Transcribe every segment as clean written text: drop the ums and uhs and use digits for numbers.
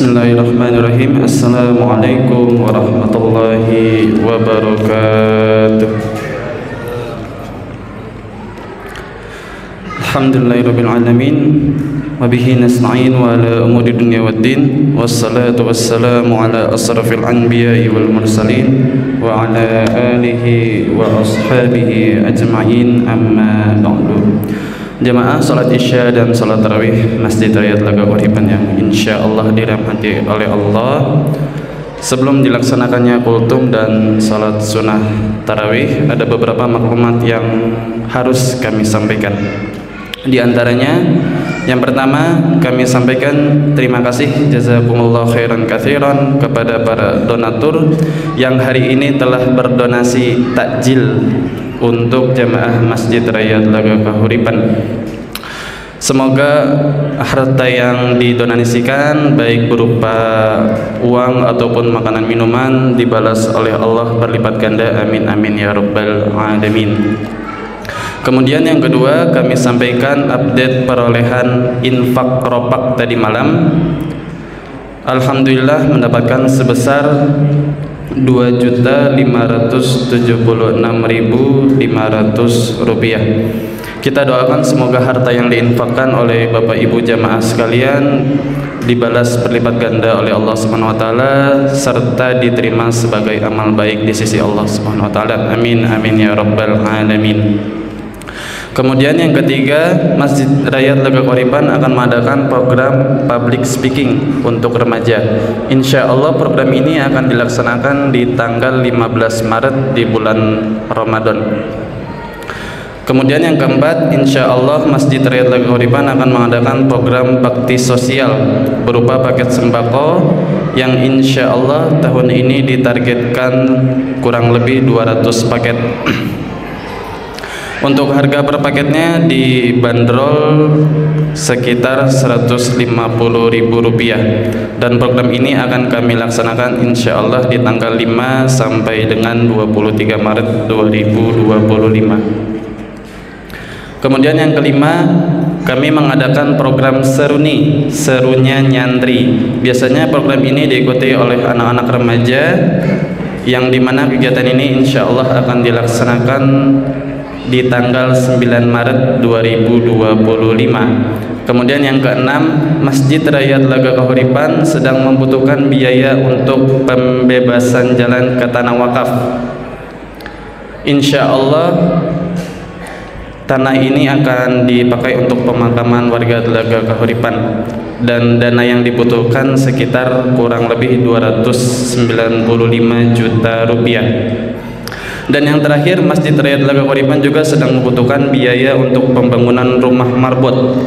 Bismillahirrahmanirrahim. Assalamualaikum warahmatullahi wabarakatuh. Alhamdulillahirabbil alamin wa bihi nasta'in wa ala umuri dunya waddin wassalatu wassalamu ala asrafil anbiya'i wal mursalin wa ala alihi wa ashabihi ajma'in, amma ba'du. Jemaah salat Isya dan salat tarawih Masjid Raya Telaga Uripan yang insyaallah dirahmati oleh Allah. Sebelum dilaksanakannya kultum dan salat sunnah tarawih, ada beberapa maklumat yang harus kami sampaikan. Di antaranya, yang pertama, kami sampaikan terima kasih jazakumullah khairan katsiran kepada para donatur yang hari ini telah berdonasi takjil untuk jamaah Masjid Raya Telaga Kahuripan. Semoga harta yang didonasikan baik berupa uang ataupun makanan minuman dibalas oleh Allah berlipat ganda, amin amin ya rabbal alamin. Kemudian yang kedua, kami sampaikan update perolehan infak ropak tadi malam. Alhamdulillah mendapatkan sebesar 2.576.500 rupiah. Kita doakan semoga harta yang diinfakkan oleh Bapak Ibu jamaah sekalian dibalas berlipat ganda oleh Allah Subhanahu wa taala serta diterima sebagai amal baik di sisi Allah Subhanahu wa taala. Amin amin ya rabbal alamin. Kemudian yang ketiga, Masjid Raya Telaga Uripan akan mengadakan program public speaking untuk remaja. Insya Allah program ini akan dilaksanakan di tanggal 15 Maret di bulan Ramadan. Kemudian yang keempat, insya Allah Masjid Raya Telaga Uripan akan mengadakan program bakti sosial berupa paket sembako yang insya Allah tahun ini ditargetkan kurang lebih 200 paket. Untuk harga per paketnya dibanderol sekitar Rp150.000 dan program ini akan kami laksanakan insya Allah di tanggal 5 sampai dengan 23 Maret 2025. Kemudian yang kelima, kami mengadakan program seruni, serunya nyantri. Biasanya program ini diikuti oleh anak-anak remaja yang dimana kegiatan ini insya Allah akan dilaksanakan di tanggal 9 Maret 2025. Kemudian yang keenam, Masjid Raya Telaga Kahuripan sedang membutuhkan biaya untuk pembebasan jalan ke tanah wakaf. Insya Allah tanah ini akan dipakai untuk pemakaman warga Telaga Kahuripan dan dana yang dibutuhkan sekitar kurang lebih 295 juta rupiah. Dan yang terakhir, Masjid Raya Telaga Uripan juga sedang membutuhkan biaya untuk pembangunan rumah marbot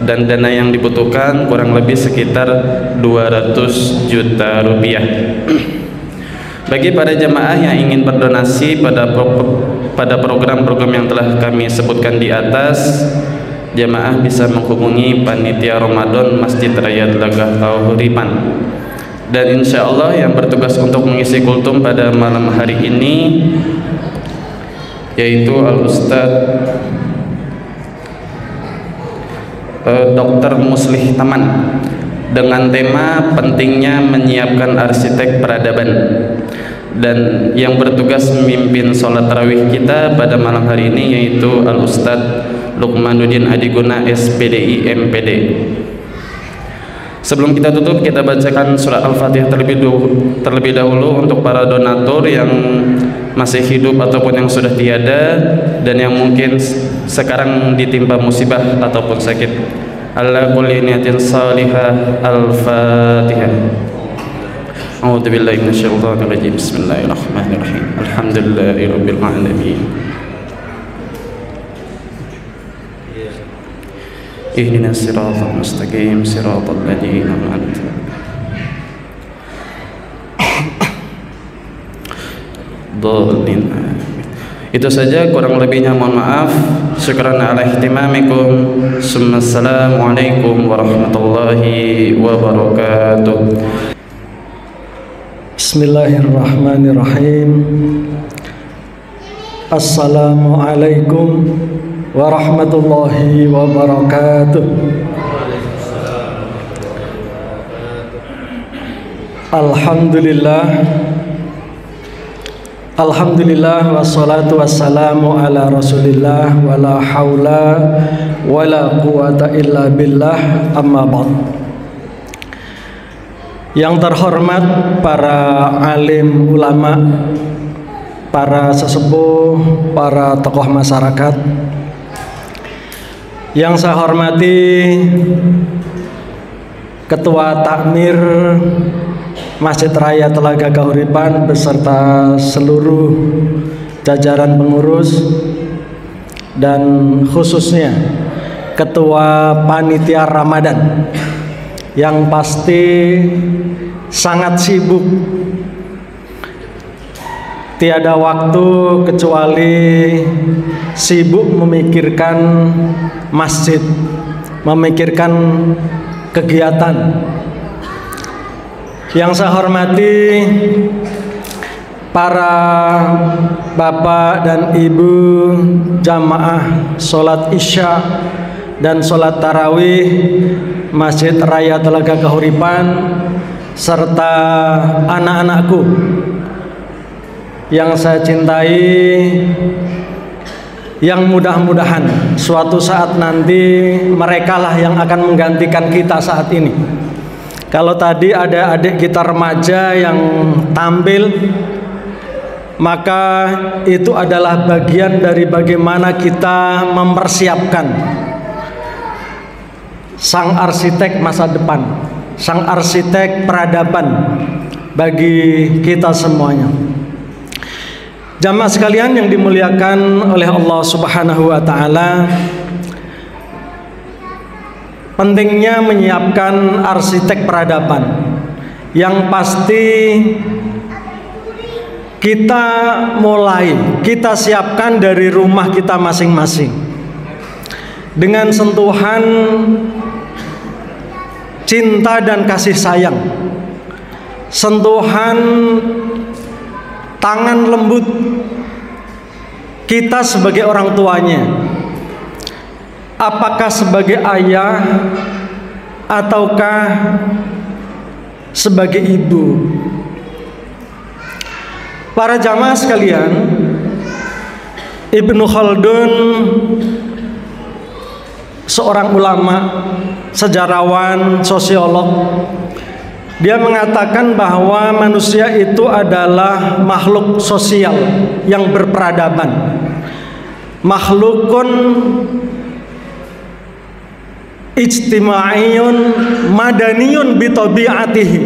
dan dana yang dibutuhkan kurang lebih sekitar 200 juta rupiah. Bagi para jamaah yang ingin berdonasi pada program-program yang telah kami sebutkan di atas, jamaah bisa menghubungi panitia Ramadan Masjid Raya Telaga Kahuripan. Dan insya Allah yang bertugas untuk mengisi kultum pada malam hari ini yaitu Al-Ustadz Dr. Muslih Taman dengan tema pentingnya menyiapkan arsitek peradaban. Dan yang bertugas memimpin sholat tarawih kita pada malam hari ini yaitu Al-Ustadz Luqmanuddin Adiguna SPDI MPD. Sebelum kita tutup, kita bacakan surat Al-Fatihah terlebih dahulu untuk para donatur yang masih hidup ataupun yang sudah tiada dan yang mungkin sekarang ditimpa musibah ataupun sakit. Ala kulli niyatin salihah. Al-Fatihah. A'udzu billahi minasyaitonir rajim. Bismillahirrahmanirrahim. Alhamdulillahirabbil alamin. Ihdinas siratal mustaqim siratal ladzina an'amta alaihim. Itu saja, kurang lebihnya mohon maaf. Syukran ala ihtimamikum. Assalamualaikum warahmatullahi wabarakatuh. Bismillahirrahmanirrahim. Assalamualaikum warahmatullahi wabarakatuh. Alhamdulillah wassalatu wassalamu ala Rasulillah wala haula wala quwata illa billah, amma ba'd. Yang terhormat para alim ulama, para sesepuh, para tokoh masyarakat, yang saya hormati Ketua Takmir Masjid Raya Telaga Kahuripan beserta seluruh jajaran pengurus, dan khususnya Ketua Panitia Ramadan yang pasti sangat sibuk, tiada waktu kecuali sibuk memikirkan masjid, memikirkan kegiatan. Yang saya hormati para bapak dan ibu jamaah sholat isya dan sholat tarawih Masjid Raya Telaga Kahuripan, serta anak-anakku yang saya cintai, yang mudah-mudahan suatu saat nanti merekalah yang akan menggantikan kita saat ini. Kalau tadi ada adik kita remaja yang tampil, maka itu adalah bagian dari bagaimana kita mempersiapkan sang arsitek masa depan, sang arsitek peradaban bagi kita semuanya. Jamaah sekalian yang dimuliakan oleh Allah Subhanahu wa taala, pentingnya menyiapkan arsitek peradaban yang pasti kita siapkan dari rumah kita masing-masing dengan sentuhan cinta dan kasih sayang, sentuhan tangan lembut kita sebagai orang tuanya, apakah sebagai ayah ataukah sebagai ibu. Para jamaah sekalian, Ibnu Khaldun, seorang ulama, sejarawan, sosiolog, dia mengatakan bahwa manusia itu adalah makhluk sosial yang berperadaban, makhlukun ijtima'iyun madaniyun bitabi'atihi.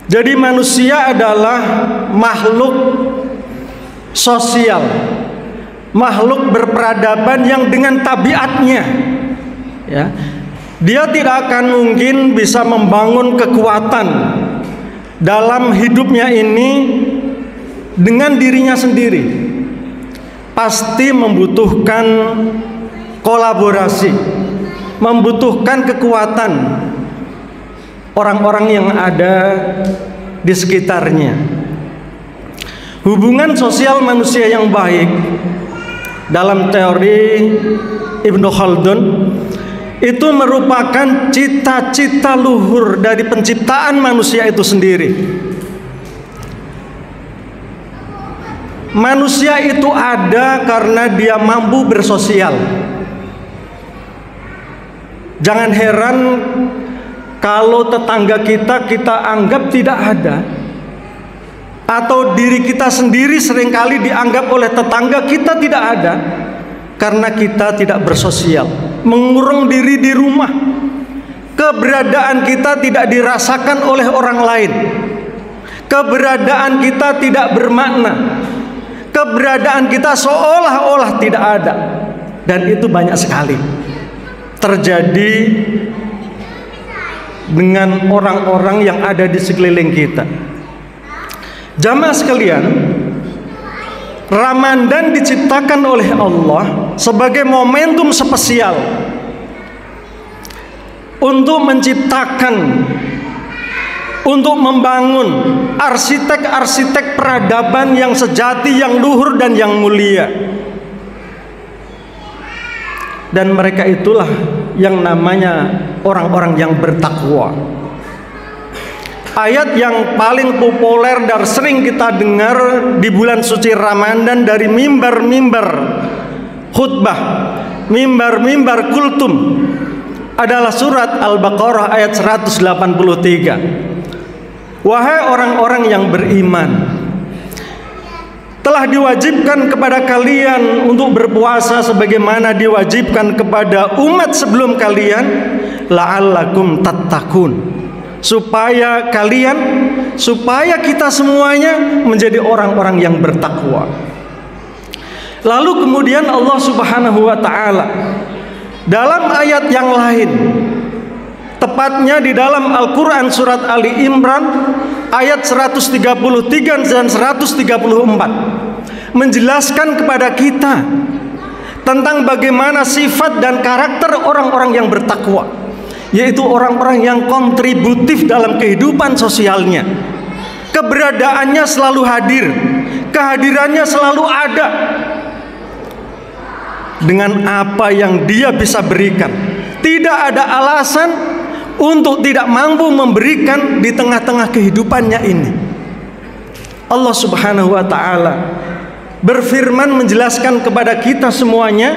Jadi manusia adalah makhluk sosial, makhluk berperadaban yang dengan tabiatnya, ya, dia tidak akan mungkin bisa membangun kekuatan dalam hidupnya ini dengan dirinya sendiri. Pasti membutuhkan kolaborasi, membutuhkan kekuatan orang-orang yang ada di sekitarnya. Hubungan sosial manusia yang baik dalam teori Ibnu Khaldun itu merupakan cita-cita luhur dari penciptaan manusia itu sendiri. Manusia itu ada karena dia mampu bersosial. Jangan heran kalau tetangga kita anggap tidak ada, atau diri kita sendiri seringkali dianggap oleh tetangga kita tidak ada, karena kita tidak bersosial, mengurung diri di rumah. Keberadaan kita tidak dirasakan oleh orang lain, keberadaan kita tidak bermakna, keberadaan kita seolah-olah tidak ada. Dan itu banyak sekali terjadi dengan orang-orang yang ada di sekeliling kita. Jamaah sekalian, Ramadan diciptakan oleh Allah sebagai momentum spesial untuk menciptakan, untuk membangun arsitek-arsitek peradaban yang sejati, yang luhur dan yang mulia. Dan mereka itulah yang namanya orang-orang yang bertakwa. ayat yang paling populer dan sering kita dengar di bulan suci Ramadan dari mimbar-mimbar khutbah, mimbar-mimbar kultum adalah surat Al-Baqarah ayat 183. Wahai orang-orang yang beriman, telah diwajibkan kepada kalian untuk berpuasa sebagaimana diwajibkan kepada umat sebelum kalian, la'allakum tattaqun, supaya kita semuanya menjadi orang-orang yang bertakwa. Lalu kemudian Allah Subhanahu wa taala dalam ayat yang lain, tepatnya di dalam Al-Quran surat Ali Imran ayat 133 dan 134, menjelaskan kepada kita tentang bagaimana sifat dan karakter orang-orang yang bertakwa, yaitu orang-orang yang kontributif dalam kehidupan sosialnya. Keberadaannya selalu hadir, kehadirannya selalu ada dengan apa yang dia bisa berikan. Tidak ada alasan untuk tidak mampu memberikan di tengah-tengah kehidupannya ini. Allah Subhanahu wa taala berfirman menjelaskan kepada kita semuanya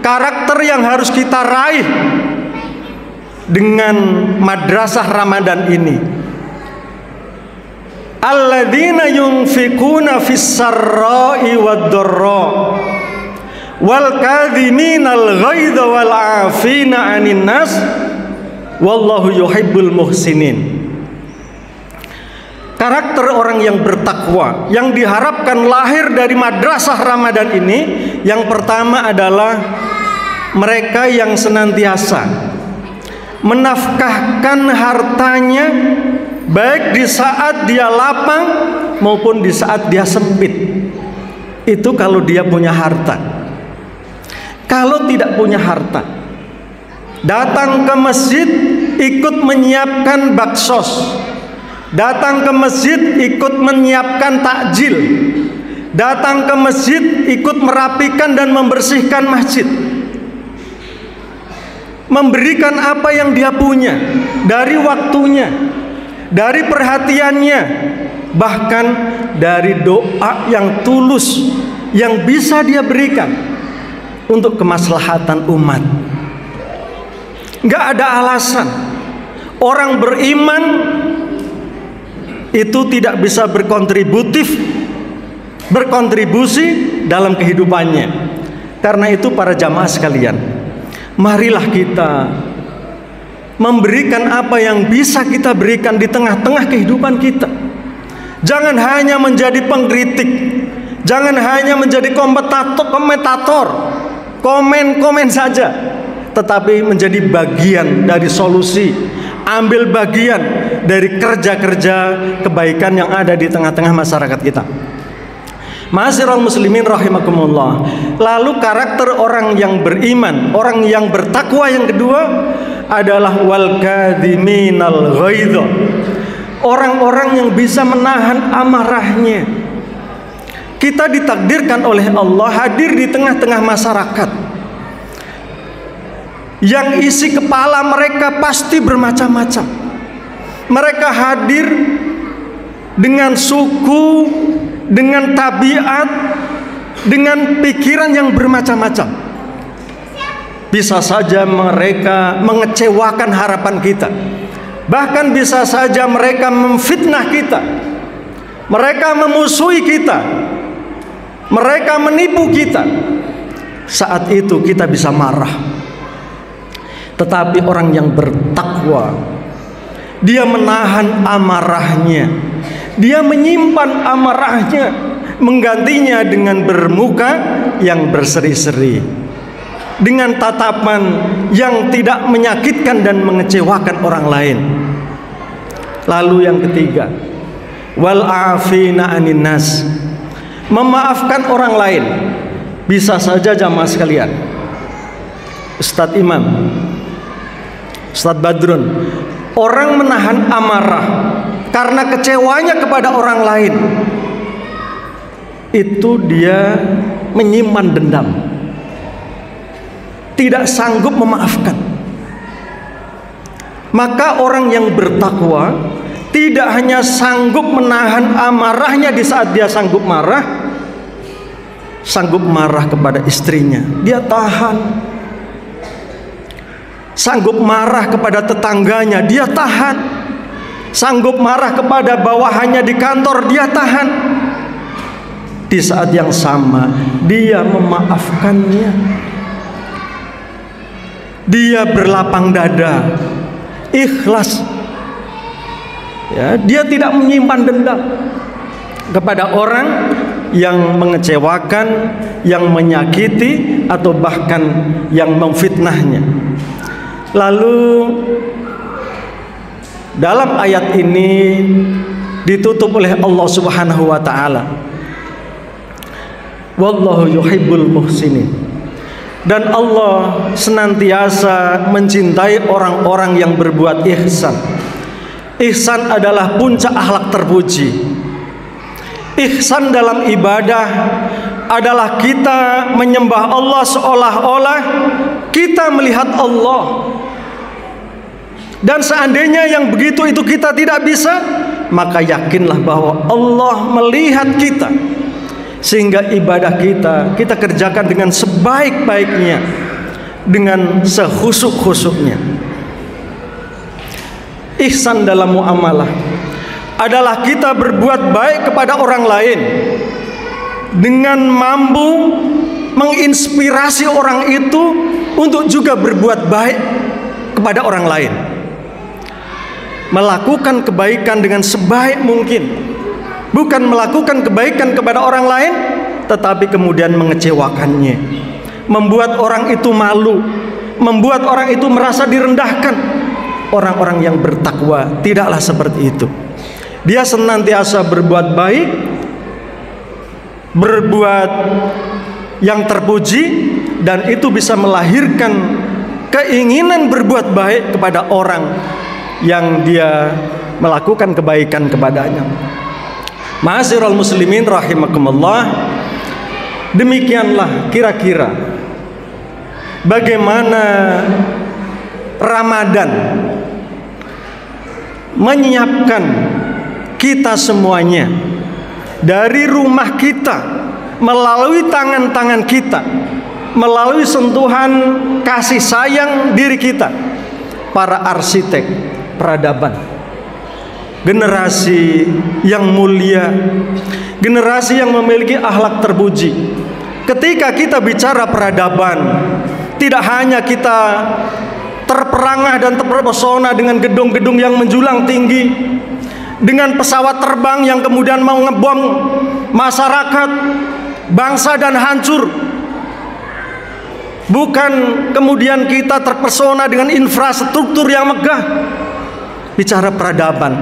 karakter yang harus kita raih dengan madrasah Ramadan ini. Alladzina yunfikuna fis-sarra'i wad-dharra wal kadhiminal ghaidha wal 'afina 'anil nas wallahu yuhibbul muhsinin. Karakter orang yang bertakwa yang diharapkan lahir dari madrasah Ramadan ini, yang pertama adalah mereka yang senantiasa menafkahkan hartanya baik di saat dia lapang maupun di saat dia sempit. Itu kalau dia punya harta. Kalau tidak punya harta, datang ke masjid ikut menyiapkan baksos, datang ke masjid ikut menyiapkan takjil, datang ke masjid ikut merapikan dan membersihkan masjid, memberikan apa yang dia punya dari waktunya, dari perhatiannya, bahkan dari doa yang tulus yang bisa dia berikan untuk kemaslahatan umat. Gak ada alasan orang beriman itu tidak bisa berkontribusi dalam kehidupannya. Karena itu para jamaah sekalian, marilah kita memberikan apa yang bisa kita berikan di tengah-tengah kehidupan kita. Jangan hanya menjadi pengkritik, jangan hanya menjadi komentator, komen saja, tetapi menjadi bagian dari solusi, ambil bagian dari kerja-kerja kebaikan yang ada di tengah-tengah masyarakat kita. Ma'asyiral muslimin rahimakumullah. Lalu karakter orang yang beriman, orang yang bertakwa yang kedua adalah wal kadhiminal ghaidha. Orang-orang yang bisa menahan amarahnya. Kita ditakdirkan oleh Allah hadir di tengah-tengah masyarakat yang isi kepala mereka pasti bermacam-macam. Mereka hadir dengan suku, dengan tabiat, dengan pikiran yang bermacam-macam. Bisa saja mereka mengecewakan harapan kita, bahkan bisa saja mereka memfitnah kita, mereka memusuhi kita, mereka menipu kita. Saat itu kita bisa marah. Tetapi orang yang bertakwa, dia menahan amarahnya, dia menyimpan amarahnya, menggantinya dengan bermuka yang berseri-seri, dengan tatapan yang tidak menyakitkan dan mengecewakan orang lain. Lalu yang ketiga, wal afina anin nas, memaafkan orang lain. Bisa saja jamaah sekalian, Ustadz Imam, Ustadz Badrun, orang menahan amarah karena kecewanya kepada orang lain, itu dia menyimpan dendam, tidak sanggup memaafkan. Maka orang yang bertakwa tidak hanya sanggup menahan amarahnya di saat dia sanggup marah kepada istrinya, dia tahan. Sanggup marah kepada tetangganya, dia tahan. Sanggup marah kepada bawahannya di kantor, dia tahan. Di saat yang sama, dia memaafkannya. Dia berlapang dada, ikhlas. Ya, dia tidak menyimpan dendam kepada orang yang mengecewakan, yang menyakiti, atau bahkan yang memfitnahnya. Lalu dalam ayat ini ditutup oleh Allah Subhanahu wa taala, wallahu yuhibbul muhsinin. Dan Allah senantiasa mencintai orang-orang yang berbuat ihsan. Ihsan adalah puncak akhlak terpuji. Ihsan dalam ibadah adalah kita menyembah Allah seolah-olah kita melihat Allah. Dan seandainya yang begitu itu kita tidak bisa, maka yakinlah bahwa Allah melihat kita. Sehingga ibadah kita kerjakan dengan sebaik-baiknya, dengan sehusuk-husuknya. Ihsan dalam muamalah adalah kita berbuat baik kepada orang lain dengan mampu menginspirasi orang itu untuk juga berbuat baik kepada orang lain. Melakukan kebaikan dengan sebaik mungkin, bukan melakukan kebaikan kepada orang lain tetapi kemudian mengecewakannya, membuat orang itu malu, membuat orang itu merasa direndahkan. Orang-orang yang bertakwa tidaklah seperti itu. Dia senantiasa berbuat baik, berbuat yang terpuji, dan itu bisa melahirkan keinginan berbuat baik kepada orang yang dia melakukan kebaikan kepadanya. Ma'asyiral muslimin rahimakumullah, demikianlah kira-kira bagaimana Ramadan menyiapkan kita semuanya dari rumah kita, melalui tangan-tangan kita, melalui sentuhan kasih sayang diri kita, para arsitek peradaban, generasi yang mulia, generasi yang memiliki akhlak terpuji. Ketika kita bicara peradaban, tidak hanya kita terperangah dan terpesona dengan gedung-gedung yang menjulang tinggi, dengan pesawat terbang yang kemudian mau ngebom masyarakat, bangsa, dan hancur. Bukan kemudian kita terpesona dengan infrastruktur yang megah. Bicara peradaban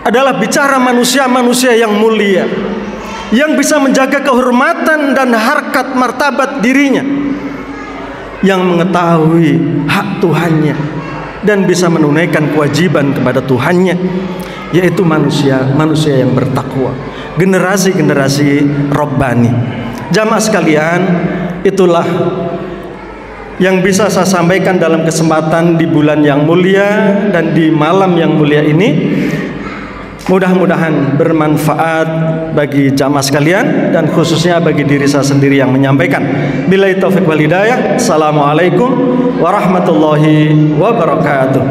adalah bicara manusia-manusia yang mulia, yang bisa menjaga kehormatan dan harkat martabat dirinya, yang mengetahui hak Tuhannya dan bisa menunaikan kewajiban kepada Tuhannya, yaitu manusia yang bertakwa, generasi-generasi Rabbani. Jamaah sekalian, itulah yang bisa saya sampaikan dalam kesempatan di bulan yang mulia dan di malam yang mulia ini. Mudah-mudahan bermanfaat bagi jamaah sekalian dan khususnya bagi diri saya sendiri yang menyampaikan. Billahi taufiq wal hidayah. Assalamualaikum warahmatullahi wabarakatuh.